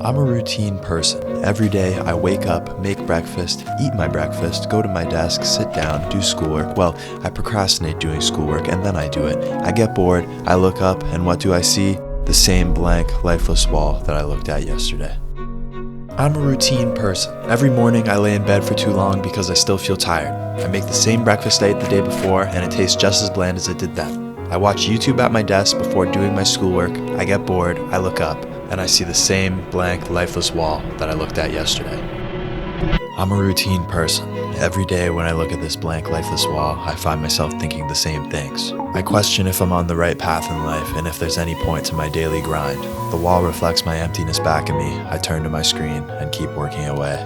I'm a routine person. Every day I wake up, make breakfast, eat my breakfast, go to my desk, sit down, do schoolwork. Well, I procrastinate doing schoolwork and then I do it. I get bored, I look up, and what do I see? The same blank, lifeless wall that I looked at yesterday. I'm a routine person. Every morning I lay in bed for too long because I still feel tired. I make the same breakfast I ate the day before and it tastes just as bland as it did then. I watch YouTube at my desk before doing my schoolwork, I get bored, I look up, and I see the same blank, lifeless wall that I looked at yesterday. I'm a routine person. Every day when I look at this blank, lifeless wall, I find myself thinking the same things. I question if I'm on the right path in life and if there's any point to my daily grind. The wall reflects my emptiness back at me. I turn to my screen and keep working away.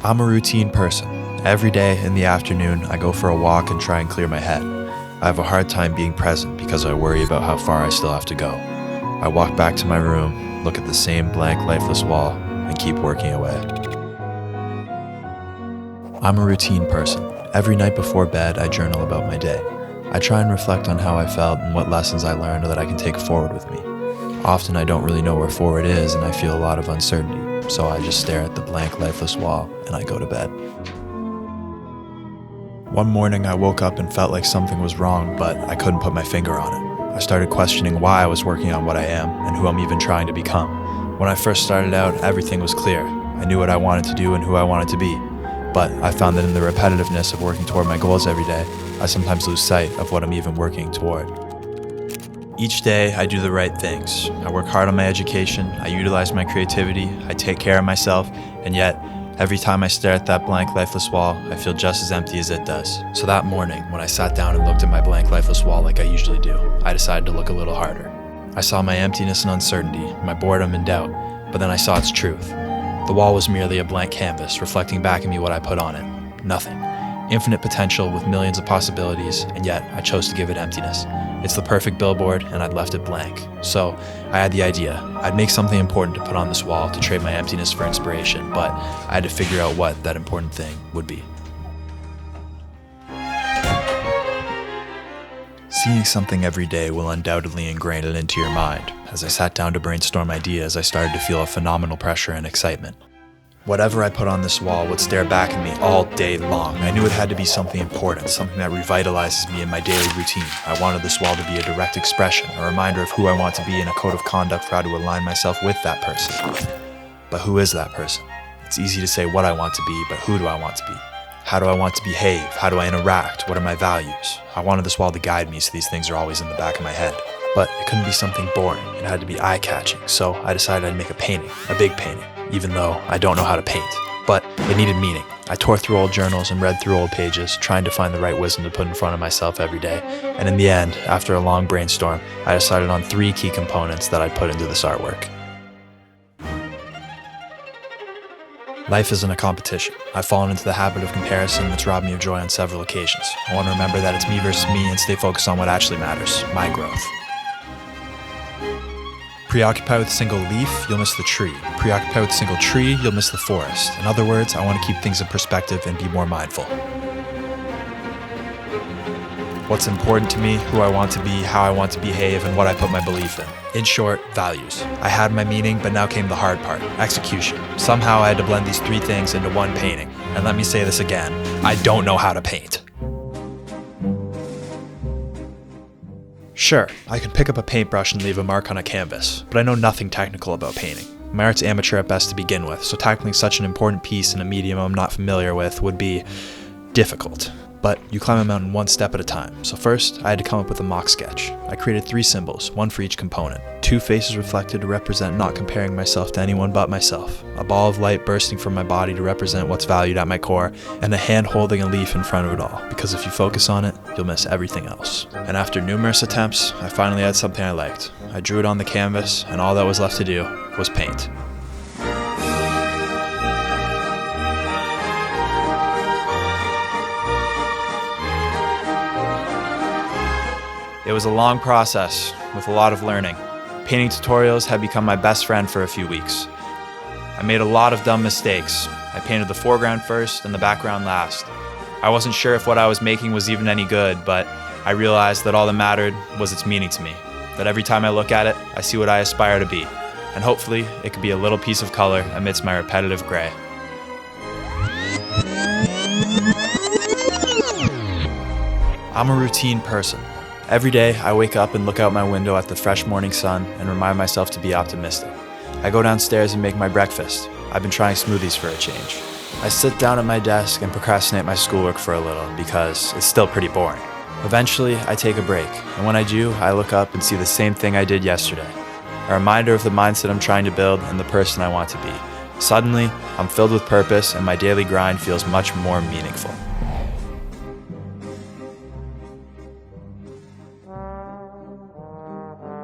I'm a routine person. Every day in the afternoon, I go for a walk and try and clear my head. I have a hard time being present because I worry about how far I still have to go. I walk back to my room, look at the same blank, lifeless wall, and keep working away. I'm a routine person. Every night before bed, I journal about my day. I try and reflect on how I felt and what lessons I learned that I can take forward with me. Often I don't really know where forward is and I feel a lot of uncertainty, so I just stare at the blank, lifeless wall and I go to bed. One morning I woke up and felt like something was wrong, but I couldn't put my finger on it. I started questioning why I was working on what I am and who I'm even trying to become. When I first started out, everything was clear. I knew what I wanted to do and who I wanted to be. But I found that in the repetitiveness of working toward my goals every day, I sometimes lose sight of what I'm even working toward. Each day, I do the right things. I work hard on my education, I utilize my creativity, I take care of myself, and yet, every time I stare at that blank, lifeless wall, I feel just as empty as it does. So that morning, when I sat down and looked at my blank, lifeless wall like I usually do, I decided to look a little harder. I saw my emptiness and uncertainty, my boredom and doubt, but then I saw its truth. The wall was merely a blank canvas, reflecting back at me what I put on it. Nothing. Infinite potential with millions of possibilities, and yet I chose to give it emptiness. It's the perfect billboard, and I'd left it blank. So I had the idea. I'd make something important to put on this wall to trade my emptiness for inspiration, but I had to figure out what that important thing would be. Seeing something every day will undoubtedly ingrain it into your mind. As I sat down to brainstorm ideas, I started to feel a phenomenal pressure and excitement. Whatever I put on this wall would stare back at me all day long. I knew it had to be something important, something that revitalizes me in my daily routine. I wanted this wall to be a direct expression, a reminder of who I want to be and a code of conduct for how to align myself with that person. But who is that person? It's easy to say what I want to be, but who do I want to be? How do I want to behave? How do I interact? What are my values? I wanted this wall to guide me so these things are always in the back of my head. But it couldn't be something boring. It had to be eye-catching. So I decided I'd make a painting, a big painting, even though I don't know how to paint. But it needed meaning. I tore through old journals and read through old pages, trying to find the right wisdom to put in front of myself every day. And in the end, after a long brainstorm, I decided on 3 key components that I'd put into this artwork. Life isn't a competition. I've fallen into the habit of comparison that's robbed me of joy on several occasions. I want to remember that it's me versus me and stay focused on what actually matters, my growth. Preoccupied with a single leaf, you'll miss the tree. Preoccupied with a single tree, you'll miss the forest. In other words, I want to keep things in perspective and be more mindful. What's important to me, who I want to be, how I want to behave, and what I put my belief in. In short, values. I had my meaning, but now came the hard part, execution. Somehow I had to blend these 3 things into one painting. And let me say this again, I don't know how to paint. Sure, I can pick up a paintbrush and leave a mark on a canvas, but I know nothing technical about painting. My art's amateur at best to begin with, so tackling such an important piece in a medium I'm not familiar with would be difficult. But you climb a mountain one step at a time. So first, I had to come up with a mock sketch. I created 3 symbols, one for each component. 2 faces reflected to represent not comparing myself to anyone but myself. A ball of light bursting from my body to represent what's valued at my core, and a hand holding a leaf in front of it all, because if you focus on it, you'll miss everything else. And after numerous attempts, I finally had something I liked. I drew it on the canvas, and all that was left to do was paint. It was a long process with a lot of learning. Painting tutorials had become my best friend for a few weeks. I made a lot of dumb mistakes. I painted the foreground first and the background last. I wasn't sure if what I was making was even any good, but I realized that all that mattered was its meaning to me. That every time I look at it, I see what I aspire to be. and hopefully it could be a little piece of color amidst my repetitive gray. I'm a routine person. Every day, I wake up and look out my window at the fresh morning sun and remind myself to be optimistic. I go downstairs and make my breakfast. I've been trying smoothies for a change. I sit down at my desk and procrastinate my schoolwork for a little because it's still pretty boring. Eventually, I take a break, and when I do, I look up and see the same thing I did yesterday. A reminder of the mindset I'm trying to build and the person I want to be. Suddenly, I'm filled with purpose and my daily grind feels much more meaningful.